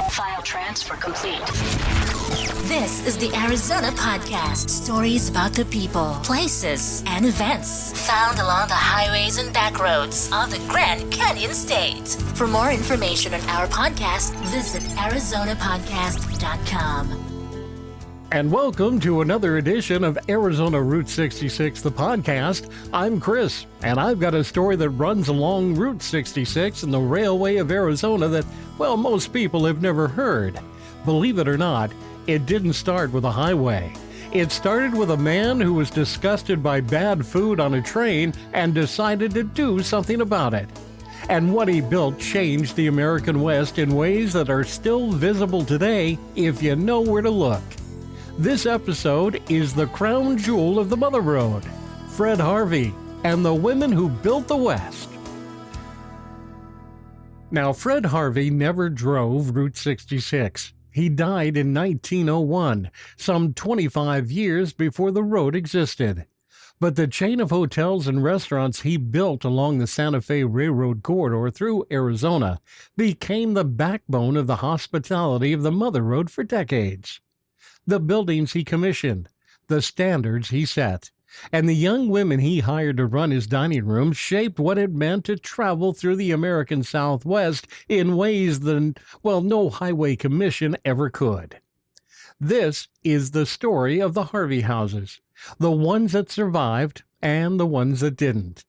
File transfer complete. This is the Arizona Podcast. Stories about the people, places, and events found along the highways and back roads of the Grand Canyon State. For more information on our podcast, visit ArizonaPodcast.com. And welcome to another edition of Arizona Route 66, the podcast. I'm Chris, and I've got a story that runs along Route 66 and the Railway of Arizona that, well, most people have never heard. Believe it or not, it didn't start with a highway. It started with a man who was disgusted by bad food on a train and decided to do something about it. And what he built changed the American West in ways that are still visible today if you know where to look. This episode is the crown jewel of the Mother Road, Fred Harvey, and the women who built the West. Now, Fred Harvey never drove Route 66. He died in 1901, some 25 years before the road existed. But the chain of hotels and restaurants he built along the Santa Fe Railroad corridor through Arizona became the backbone of the hospitality of the Mother Road for decades. The buildings he commissioned, the standards he set, and the young women he hired to run his dining room shaped what it meant to travel through the American Southwest in ways that, well, no highway commission ever could. This is the story of the Harvey Houses, the ones that survived and the ones that didn't,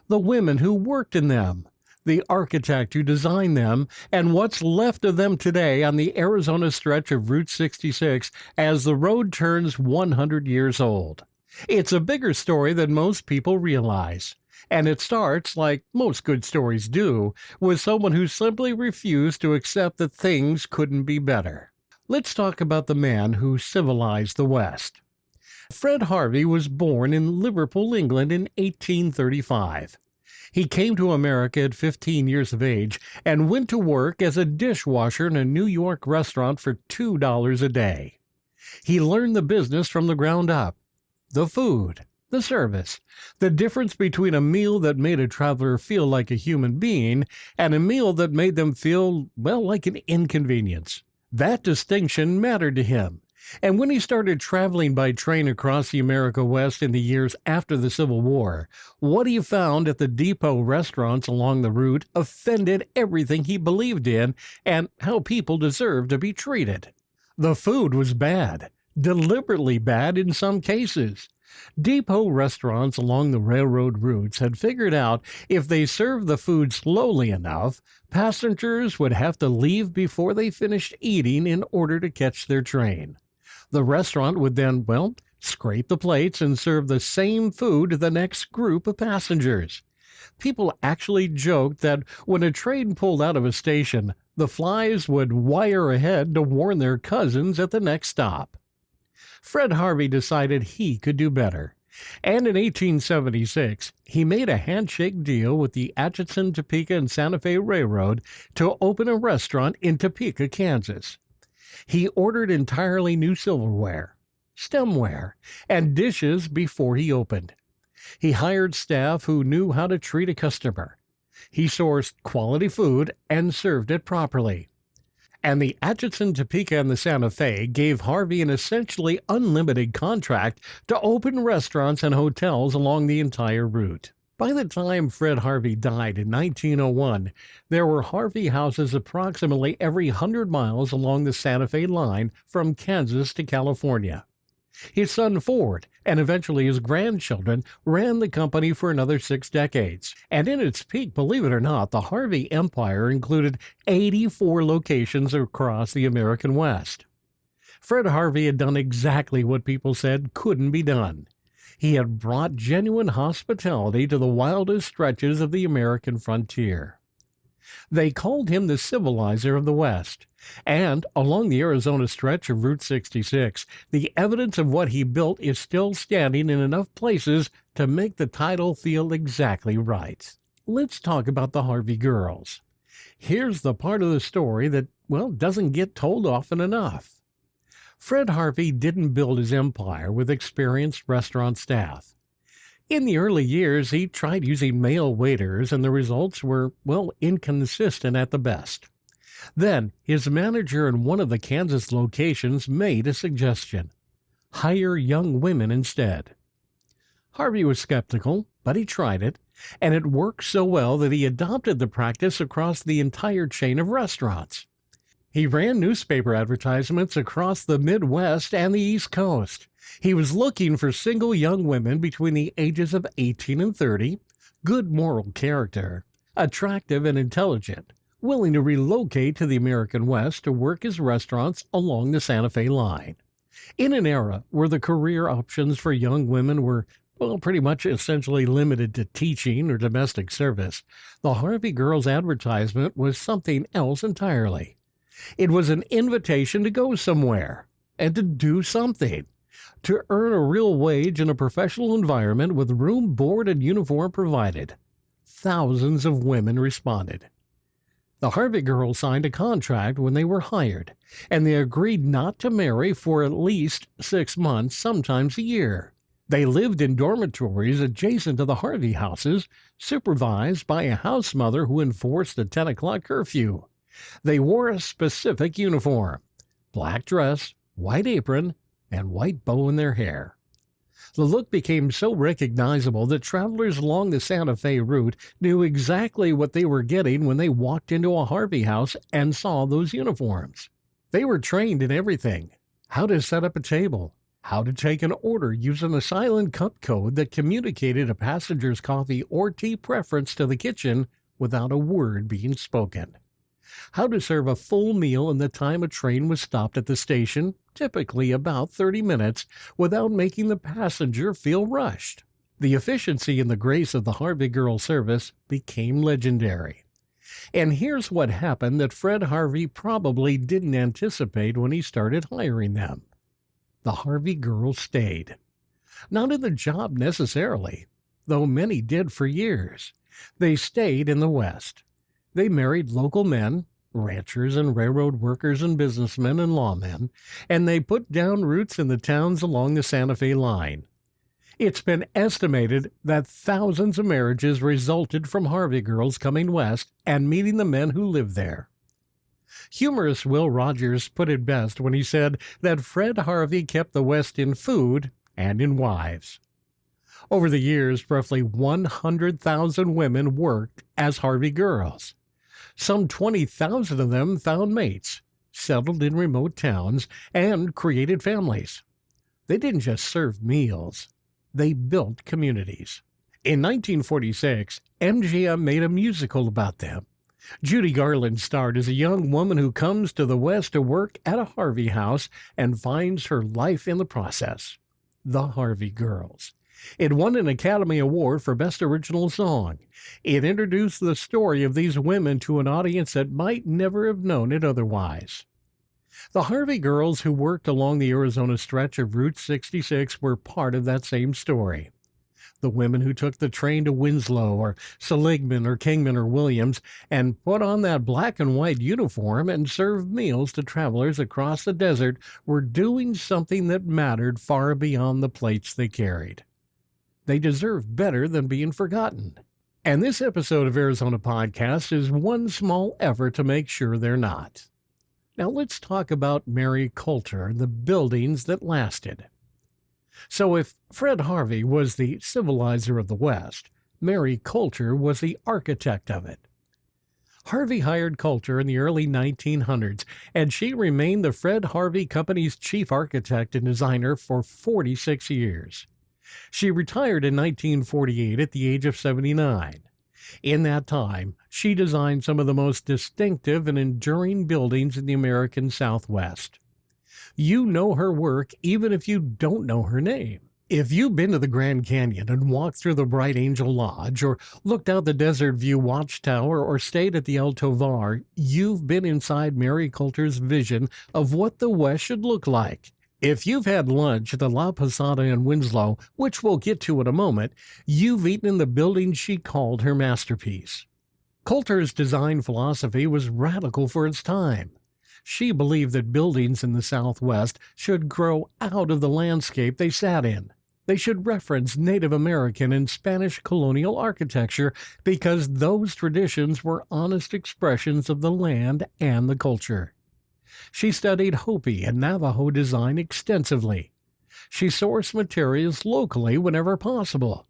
the women who worked in them, the architect who designed them, and what's left of them today on the Arizona stretch of Route 66 as the road turns 100 years old. It's a bigger story than most people realize, and it starts, like most good stories do, with someone who simply refused to accept that things couldn't be better. Let's talk about the man who civilized the West. Fred Harvey was born in Liverpool, England in 1835. He came to America at 15 years of age and went to work as a dishwasher in a New York restaurant for $2 a day. He learned the business from the ground up. The food, the service, the difference between a meal that made a traveler feel like a human being and a meal that made them feel, well, like an inconvenience. That distinction mattered to him. And when he started traveling by train across the America West in the years after the Civil War, what he found at the depot restaurants along the route offended everything he believed in and how people deserved to be treated. The food was bad, deliberately bad in some cases. Depot restaurants along the railroad routes had figured out if they served the food slowly enough, passengers would have to leave before they finished eating in order to catch their train. The restaurant would then, well, scrape the plates and serve the same food to the next group of passengers. People actually joked that when a train pulled out of a station, the flies would wire ahead to warn their cousins at the next stop. Fred Harvey decided he could do better, and in 1876, he made a handshake deal with the Atchison, Topeka, and Santa Fe Railroad to open a restaurant in Topeka, Kansas. He ordered entirely new silverware, stemware, and dishes before he opened. He hired staff who knew how to treat a customer. He sourced quality food and served it properly. And the Atchison, Topeka, and the Santa Fe gave Harvey an essentially unlimited contract to open restaurants and hotels along the entire route. By the time Fred Harvey died in 1901, there were Harvey Houses approximately every 100 miles along the Santa Fe line from Kansas to California. His son Ford, and eventually his grandchildren, ran the company for another 6 decades. And in its peak, believe it or not, the Harvey empire included 84 locations across the American West. Fred Harvey had done exactly what people said couldn't be done. He had brought genuine hospitality to the wildest stretches of the American frontier. They called him the civilizer of the West, and along the Arizona stretch of Route 66, the evidence of what he built is still standing in enough places to make the title feel exactly right. Let's talk about the Harvey Girls. Here's the part of the story that, well, doesn't get told often enough. Fred Harvey didn't build his empire with experienced restaurant staff. In the early years, he tried using male waiters, and the results were, well, inconsistent at the best. Then his manager in one of the Kansas locations made a suggestion: hire young women instead. Harvey was skeptical, but he tried it, and it worked so well that he adopted the practice across the entire chain of restaurants. He ran newspaper advertisements across the Midwest and the East Coast. He was looking for single young women between the ages of 18 and 30, good moral character, attractive and intelligent, willing to relocate to the American West to work as restaurants along the Santa Fe line. In an era where the career options for young women were, pretty much essentially limited to teaching or domestic service, the Harvey Girls advertisement was something else entirely. It was an invitation to go somewhere and to do something, to earn a real wage in a professional environment with room, board, and uniform provided. Thousands of women responded. The Harvey Girls signed a contract when they were hired, and they agreed not to marry for at least 6 months, sometimes a year. They lived in dormitories adjacent to the Harvey Houses, supervised by a house mother who enforced a 10 o'clock curfew. They wore a specific uniform: black dress, white apron, and white bow in their hair. The look became so recognizable that travelers along the Santa Fe route knew exactly what they were getting when they walked into a Harvey house and saw those uniforms. They were trained in everything: how to set up a table, how to take an order using a silent cup code that communicated a passenger's coffee or tea preference to the kitchen without a word being spoken, how to serve a full meal in the time a train was stopped at the station, typically about 30 minutes, without making the passenger feel rushed. The efficiency and the grace of the Harvey Girl service became legendary. And here's what happened that Fred Harvey probably didn't anticipate when he started hiring them. The Harvey Girls stayed. Not in the job necessarily, though many did for years. They stayed in the West. They married local men, ranchers and railroad workers and businessmen and lawmen, and they put down roots in the towns along the Santa Fe line. It's been estimated that thousands of marriages resulted from Harvey Girls coming west and meeting the men who lived there. Humorist Will Rogers put it best when he said that Fred Harvey kept the West in food and in wives. Over the years, roughly 100,000 women worked as Harvey Girls. Some 20,000 of them found mates, settled in remote towns, and created families. They didn't just serve meals. They built communities. In 1946, MGM made a musical about them. Judy Garland starred as a young woman who comes to the West to work at a Harvey house and finds her life in the process. The Harvey Girls. It won an Academy Award for Best Original Song. It introduced the story of these women to an audience that might never have known it otherwise. The Harvey Girls who worked along the Arizona stretch of Route 66 were part of that same story. The women who took the train to Winslow or Seligman or Kingman or Williams and put on that black and white uniform and served meals to travelers across the desert were doing something that mattered far beyond the plates they carried. They deserve better than being forgotten. And this episode of Arizona Podcast is one small effort to make sure they're not. Now let's talk about Mary Colter and the buildings that lasted. So if Fred Harvey was the civilizer of the West, Mary Colter was the architect of it. Harvey hired Colter in the early 1900s, and she remained the Fred Harvey Company's chief architect and designer for 46 years. She retired in 1948 at the age of 79. In that time, she designed some of the most distinctive and enduring buildings in the American Southwest. You know her work even if you don't know her name. If you've been to the Grand Canyon and walked through the Bright Angel Lodge or looked out the Desert View Watchtower or stayed at the El Tovar, you've been inside Mary Colter's vision of what the West should look like. If you've had lunch at the La Posada in Winslow, which we'll get to in a moment, you've eaten in the building she called her masterpiece. Colter's design philosophy was radical for its time. She believed that buildings in the Southwest should grow out of the landscape they sat in. They should reference Native American and Spanish colonial architecture because those traditions were honest expressions of the land and the culture. She studied Hopi and Navajo design extensively. She sourced materials locally whenever possible.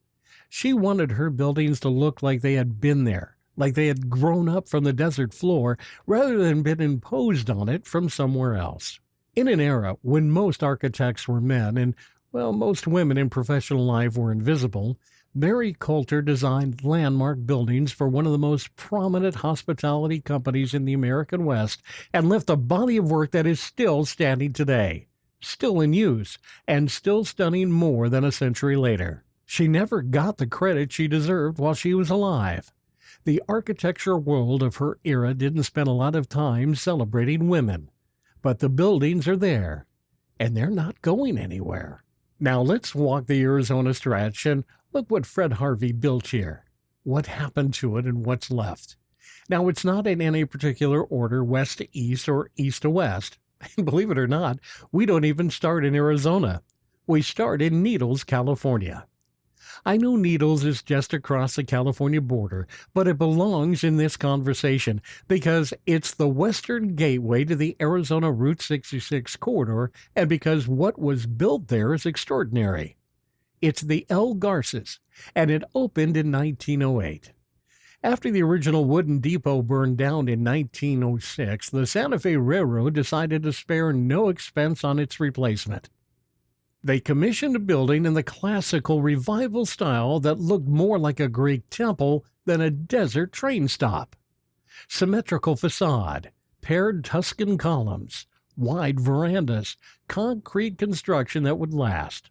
She wanted her buildings to look like they had been there, like they had grown up from the desert floor rather than been imposed on it from somewhere else. In an era when most architects were men and, well, most women in professional life were invisible, Mary Colter designed landmark buildings for one of the most prominent hospitality companies in the American West and left a body of work that is still standing today, still in use, and still stunning more than a century later. She never got the credit she deserved while she was alive. The architecture world of her era didn't spend a lot of time celebrating women, but the buildings are there, and they're not going anywhere. Now let's walk the Arizona stretch and look what Fred Harvey built here, what happened to it and what's left. Now it's not in any particular order, west to east or east to west. Believe it or not, we don't even start in Arizona. We start in Needles, California. I know Needles is just across the California border, but it belongs in this conversation because it's the western gateway to the Arizona Route 66 corridor and because what was built there is extraordinary. It's the El Garces, and it opened in 1908. After the original wooden depot burned down in 1906, the Santa Fe Railroad decided to spare no expense on its replacement. They commissioned a building in the classical revival style that looked more like a Greek temple than a desert train stop. Symmetrical facade, paired Tuscan columns, wide verandas, concrete construction that would last.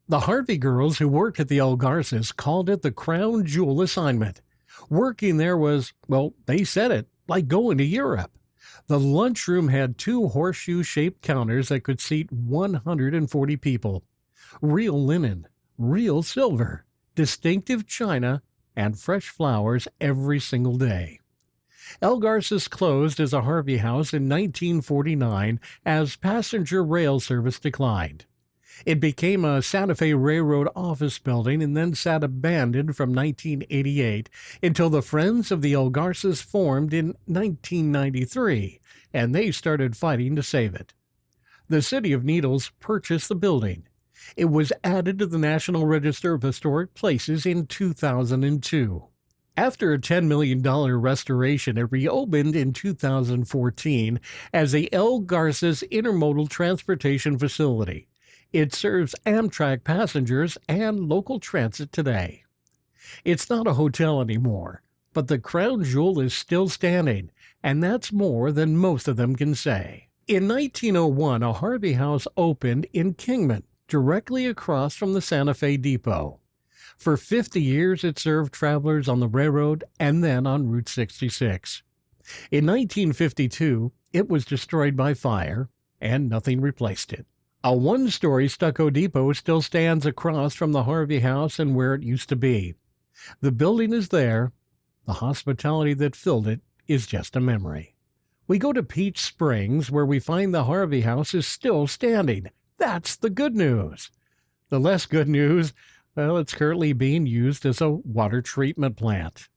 The Harvey Girls who worked at the El Garces called it the crown jewel assignment. Working there was, well, they said it, like going to Europe. The lunchroom had 2 horseshoe-shaped counters that could seat 140 people. Real linen, real silver, distinctive china, and fresh flowers every single day. El Garces closed as a Harvey House in 1949 as passenger rail service declined. It became a Santa Fe Railroad office building and then sat abandoned from 1988 until the Friends of the El Garces formed in 1993, and they started fighting to save it. The city of Needles purchased the building. It was added to the National Register of Historic Places in 2002. After a $10 million restoration, it reopened in 2014 as the El Garces Intermodal Transportation Facility. It serves Amtrak passengers and local transit today. It's not a hotel anymore, but the crown jewel is still standing, and that's more than most of them can say. In 1901, a Harvey House opened in Kingman, directly across from the Santa Fe Depot. For 50 years, it served travelers on the railroad and then on Route 66. In 1952, it was destroyed by fire, and nothing replaced it. A one-story stucco depot still stands across from the Harvey House and where it used to be. The building is there. The hospitality that filled it is just a memory. We go to Peach Springs, where we find the Harvey House is still standing. That's the good news. The less good news, well, it's currently being used as a water treatment plant.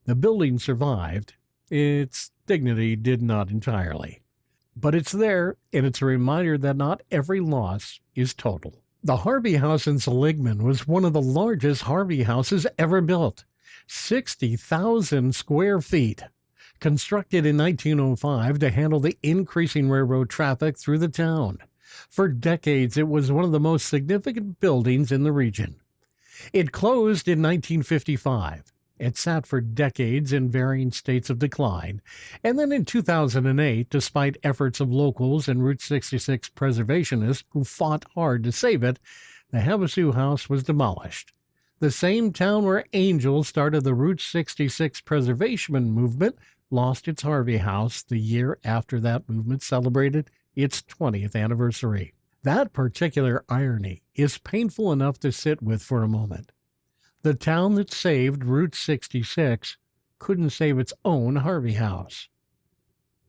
The building survived. Its dignity did not entirely. But it's there, and it's a reminder that not every loss is total. The Harvey House in Seligman was one of the largest Harvey houses ever built, 60,000 square feet. Constructed in 1905 to handle the increasing railroad traffic through the town. For decades, it was one of the most significant buildings in the region. It closed in 1955. It sat for decades in varying states of decline, and then in 2008, despite efforts of locals and Route 66 preservationists who fought hard to save it, the Havasu House was demolished. The same town where Angel started the Route 66 preservation movement lost its Harvey House the year after that movement celebrated its 20th anniversary. That particular irony is painful enough to sit with for a moment. The town that saved Route 66 couldn't save its own Harvey House.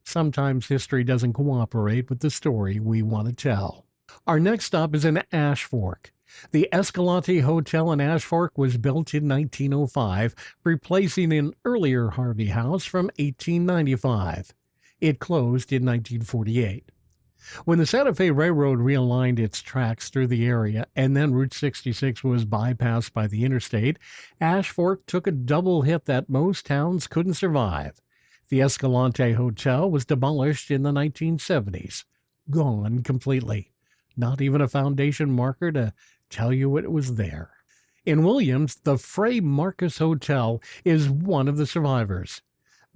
Sometimes history doesn't cooperate with the story we want to tell. Our next stop is in Ash Fork. The Escalante Hotel in Ash Fork was built in 1905, replacing an earlier Harvey House from 1895. It closed in 1948. When the Santa Fe Railroad realigned its tracks through the area and then Route 66 was bypassed by the interstate, Ash Fork took a double hit that most towns couldn't survive. The Escalante Hotel was demolished in the 1970s. Gone completely. Not even a foundation marker to tell you it was there. In Williams, the Fray Marcus Hotel is one of the survivors.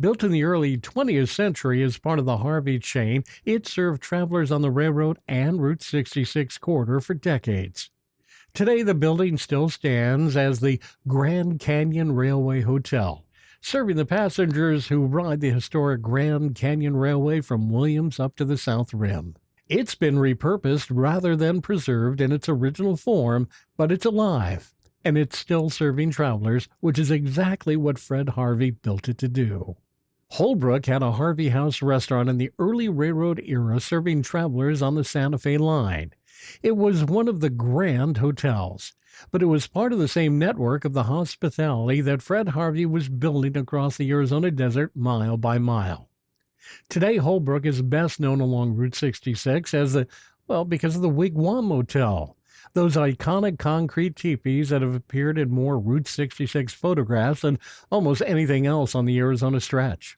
Built in the early 20th century as part of the Harvey chain, it served travelers on the railroad and Route 66 corridor for decades. Today, the building still stands as the Grand Canyon Railway Hotel, serving the passengers who ride the historic Grand Canyon Railway from Williams up to the South Rim. It's been repurposed rather than preserved in its original form, but it's alive, and it's still serving travelers, which is exactly what Fred Harvey built it to do. Holbrook had a Harvey House restaurant in the early railroad era serving travelers on the Santa Fe line. It was one of the Grand Hotels, but it was part of the same network of the hospitality that Fred Harvey was building across the Arizona desert mile by mile. Today, Holbrook is best known along Route 66 as because of the Wigwam Motel, those iconic concrete teepees that have appeared in more Route 66 photographs than almost anything else on the Arizona stretch.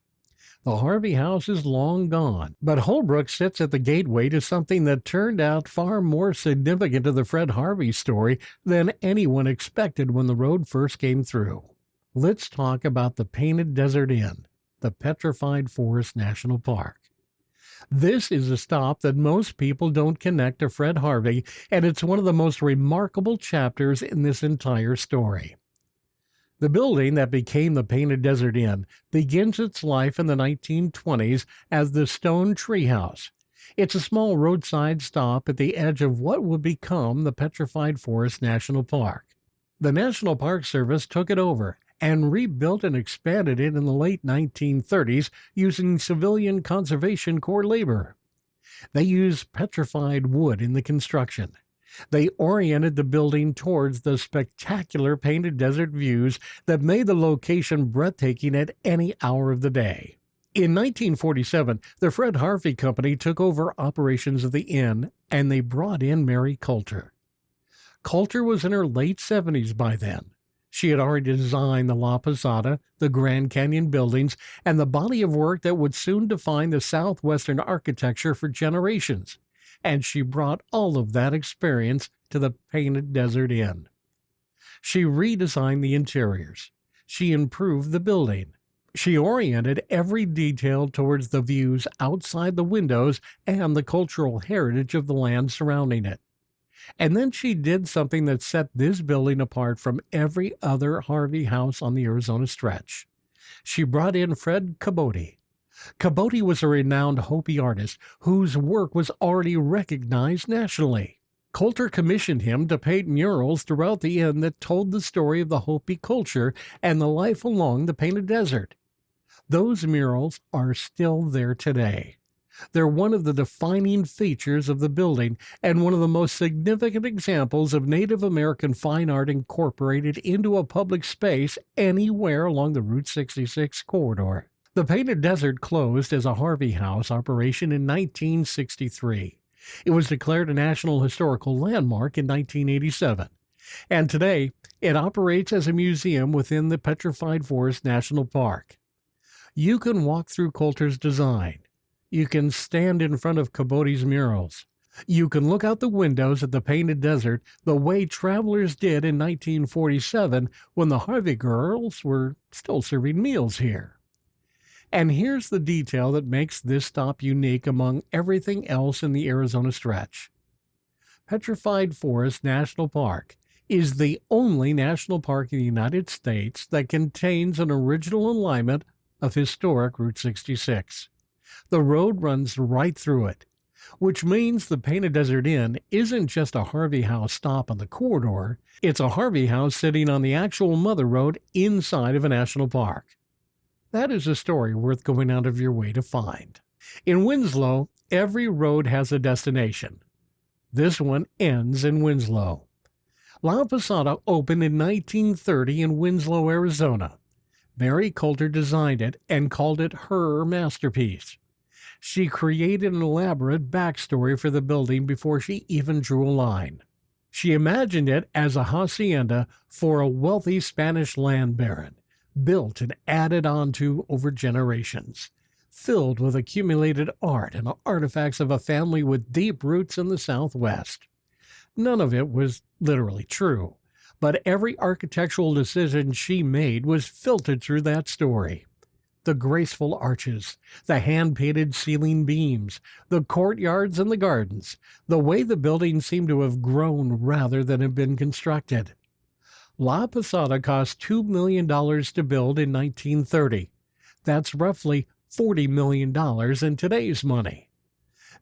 The Harvey House is long gone, but Holbrook sits at the gateway to something that turned out far more significant to the Fred Harvey story than anyone expected when the road first came through. Let's talk about the Painted Desert Inn, the Petrified Forest National Park. This is a stop that most people don't connect to Fred Harvey, and it's one of the most remarkable chapters in this entire story. The building that became the Painted Desert Inn begins its life in the 1920s as the Stone Tree House. It's a small roadside stop at the edge of what would become the Petrified Forest National Park. The National Park Service took it over and rebuilt and expanded it in the late 1930s using Civilian Conservation Corps labor. They used petrified wood in the construction. They oriented the building towards the spectacular painted desert views that made the location breathtaking at any hour of the day. In 1947, the Fred Harvey Company took over operations of the inn, and they brought in Mary Colter. Colter was in her late 70s by then. She had already designed the La Posada, the Grand Canyon buildings, and the body of work that would soon define the southwestern architecture for generations. And she brought all of that experience to the Painted Desert Inn. She redesigned the interiors. She improved the building. She oriented every detail towards the views outside the windows and the cultural heritage of the land surrounding it. And then she did something that set this building apart from every other Harvey house on the Arizona stretch. She brought in Fred Kabotie. Kabotie was a renowned Hopi artist whose work was already recognized nationally. Colter commissioned him to paint murals throughout the inn that told the story of the Hopi culture and the life along the Painted Desert. Those murals are still there today. They're one of the defining features of the building and one of the most significant examples of Native American fine art incorporated into a public space anywhere along the Route 66 corridor. The Painted Desert closed as a Harvey House operation in 1963. It was declared a National Historical Landmark in 1987. And today, it operates as a museum within the Petrified Forest National Park. You can walk through Colter's design. You can stand in front of Kabotie's murals. You can look out the windows at the Painted Desert the way travelers did in 1947 when the Harvey Girls were still serving meals here. And here's the detail that makes this stop unique among everything else in the Arizona stretch. Petrified Forest National Park is the only national park in the United States that contains an original alignment of historic Route 66. The road runs right through it, which means the Painted Desert Inn isn't just a Harvey House stop on the corridor, it's a Harvey House sitting on the actual mother road inside of a national park. That is a story worth going out of your way to find. In Winslow, every road has a destination. This one ends in Winslow. La Posada opened in 1930 in Winslow, Arizona. Mary Colter designed it and called it her masterpiece. She created an elaborate backstory for the building before she even drew a line. She imagined it as a hacienda for a wealthy Spanish land baron, built and added onto over generations, filled with accumulated art and artifacts of a family with deep roots in the Southwest. None of it was literally true, but every architectural decision she made was filtered through that story. The graceful arches, the hand-painted ceiling beams, the courtyards and the gardens, the way the building seemed to have grown rather than have been constructed. La Posada cost $2 million to build in 1930. That's roughly $40 million in today's money.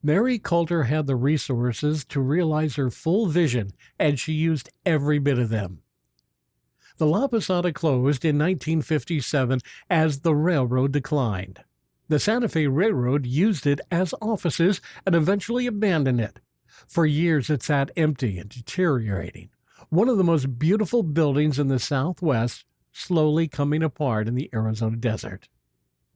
Mary Colter had the resources to realize her full vision, and she used every bit of them. The La Posada closed in 1957 as the railroad declined. The Santa Fe Railroad used it as offices and eventually abandoned it. For years it sat empty and deteriorating, one of the most beautiful buildings in the Southwest, slowly coming apart in the Arizona desert.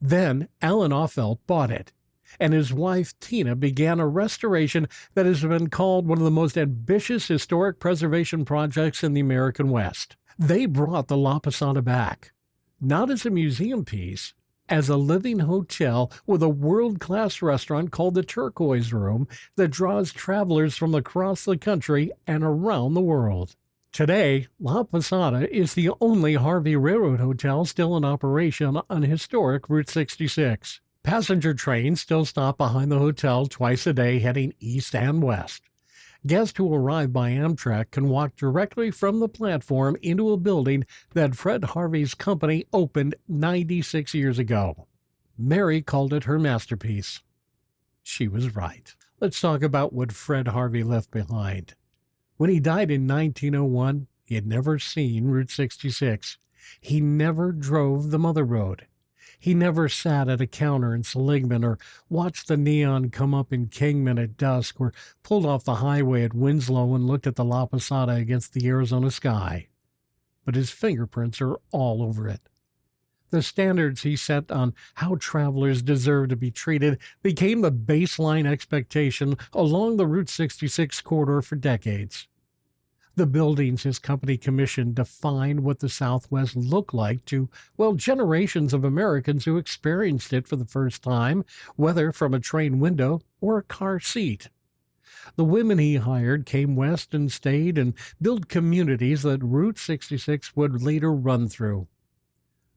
Then Alan Offelt bought it, and his wife Tina began a restoration that has been called one of the most ambitious historic preservation projects in the American West. They brought the La Posada back, not as a museum piece, as a living hotel with a world-class restaurant called the Turquoise Room that draws travelers from across the country and around the world. Today, La Posada is the only Harvey Railroad hotel still in operation on historic Route 66. Passenger trains still stop behind the hotel twice a day heading east and west. Guests who arrive by Amtrak can walk directly from the platform into a building that Fred Harvey's company opened 96 years ago. Mary called it her masterpiece. She was right. Let's talk about what Fred Harvey left behind. When he died in 1901, he had never seen Route 66. He never drove the Mother Road. He never sat at a counter in Seligman or watched the neon come up in Kingman at dusk or pulled off the highway at Winslow and looked at the La Posada against the Arizona sky. But his fingerprints are all over it. The standards he set on how travelers deserve to be treated became the baseline expectation along the Route 66 corridor for decades. The buildings his company commissioned defined what the Southwest looked like to, well, generations of Americans who experienced it for the first time, whether from a train window or a car seat. The women he hired came west and stayed and built communities that Route 66 would later run through.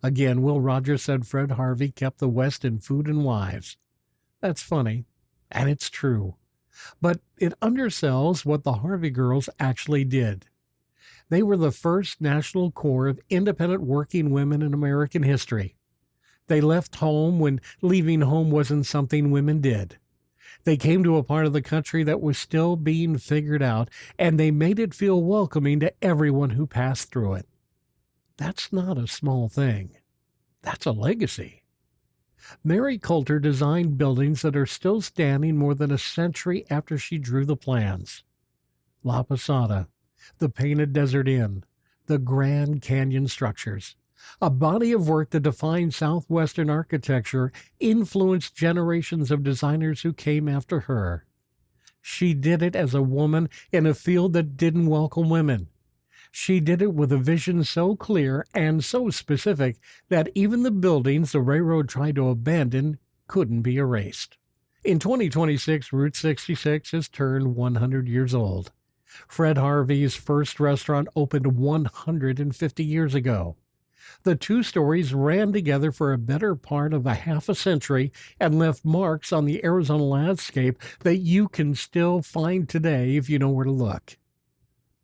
Again, Will Rogers said Fred Harvey kept the West in food and wives. That's funny, and it's true. But it undersells what the Harvey Girls actually did. They were the first national corps of independent working women in American history. They left home when leaving home wasn't something women did. They came to a part of the country that was still being figured out, and they made it feel welcoming to everyone who passed through it. That's not a small thing. That's a legacy. Mary Colter designed buildings that are still standing more than a century after she drew the plans. La Posada, the Painted Desert Inn, the Grand Canyon structures, a body of work that defined Southwestern architecture, influenced generations of designers who came after her. She did it as a woman in a field that didn't welcome women. She did it with a vision so clear and so specific that even the buildings the railroad tried to abandon couldn't be erased. In 2026, Route 66 has turned 100 years old. Fred Harvey's first restaurant opened 150 years ago. The two stories ran together for a better part of a half a century and left marks on the Arizona landscape that you can still find today if you know where to look.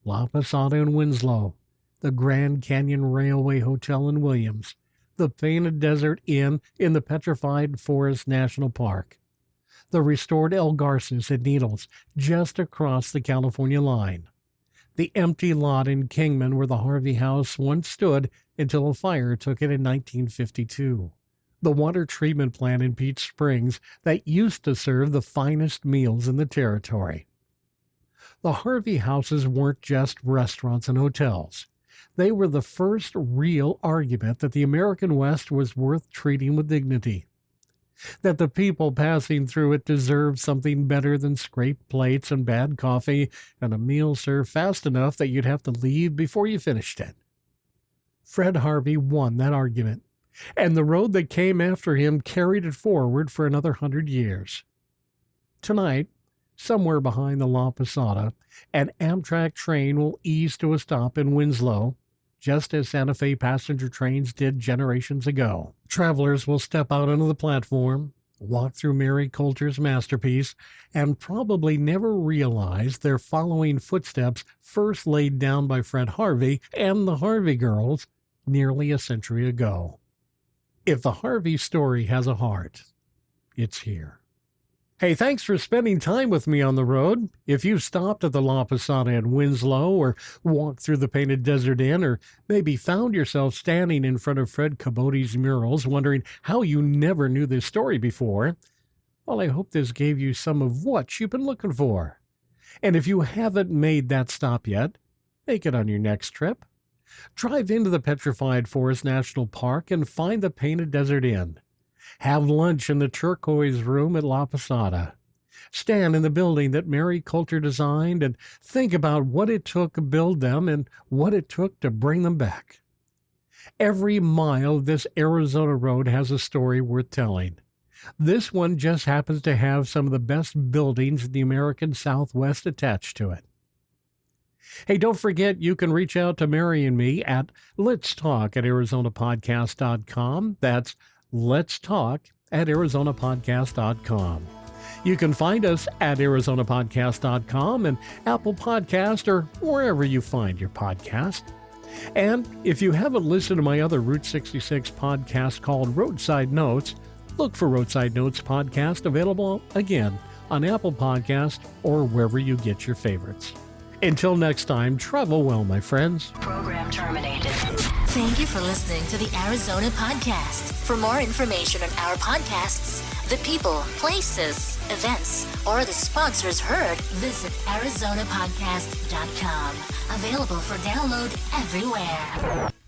La Posada in Winslow, the Grand Canyon Railway Hotel in Williams, the Painted Desert Inn in the Petrified Forest National Park, the restored El Garces at Needles just across the California line, the empty lot in Kingman where the Harvey House once stood until a fire took it in 1952, the water treatment plant in Peach Springs that used to serve the finest meals in the territory. The Harvey Houses weren't just restaurants and hotels. They were the first real argument that the American West was worth treating with dignity, that the people passing through it deserved something better than scraped plates and bad coffee and a meal served fast enough that you'd have to leave before you finished it. Fred Harvey won that argument, and the road that came after him carried it forward for another 100 years. Tonight, somewhere behind the La Posada, an Amtrak train will ease to a stop in Winslow, just as Santa Fe passenger trains did generations ago. Travelers will step out onto the platform, walk through Mary Colter's masterpiece, and probably never realize they're following footsteps first laid down by Fred Harvey and the Harvey Girls nearly a century ago. If the Harvey story has a heart, it's here. Hey, thanks for spending time with me on the road. If you've stopped at the La Posada in Winslow, or walked through the Painted Desert Inn, or maybe found yourself standing in front of Fred Kabotie's murals wondering how you never knew this story before, well, I hope this gave you some of what you've been looking for. And if you haven't made that stop yet, make it on your next trip. Drive into the Petrified Forest National Park and find the Painted Desert Inn. Have lunch in the turquoise room at La Posada. Stand in the building that Mary Colter designed and think about what it took to build them and what it took to bring them back. Every mile of this Arizona road has a story worth telling. This one just happens to have some of the best buildings in the American Southwest attached to it. Hey, don't forget you can reach out to Mary and me at letstalk@arizonapodcast.com. That's Let's Talk at arizonapodcast.com. You can find us at arizonapodcast.com and Apple Podcast or wherever you find your podcast. And if you haven't listened to my other Route 66 podcast called Roadside Notes, look for Roadside Notes podcast, available again on Apple Podcast or wherever you get your favorites. Until next time, travel well, my friends. Program terminated. Thank you for listening to the Arizona Podcast. For more information on our podcasts, the people, places, events, or the sponsors heard, visit arizonapodcast.com. Available for download everywhere.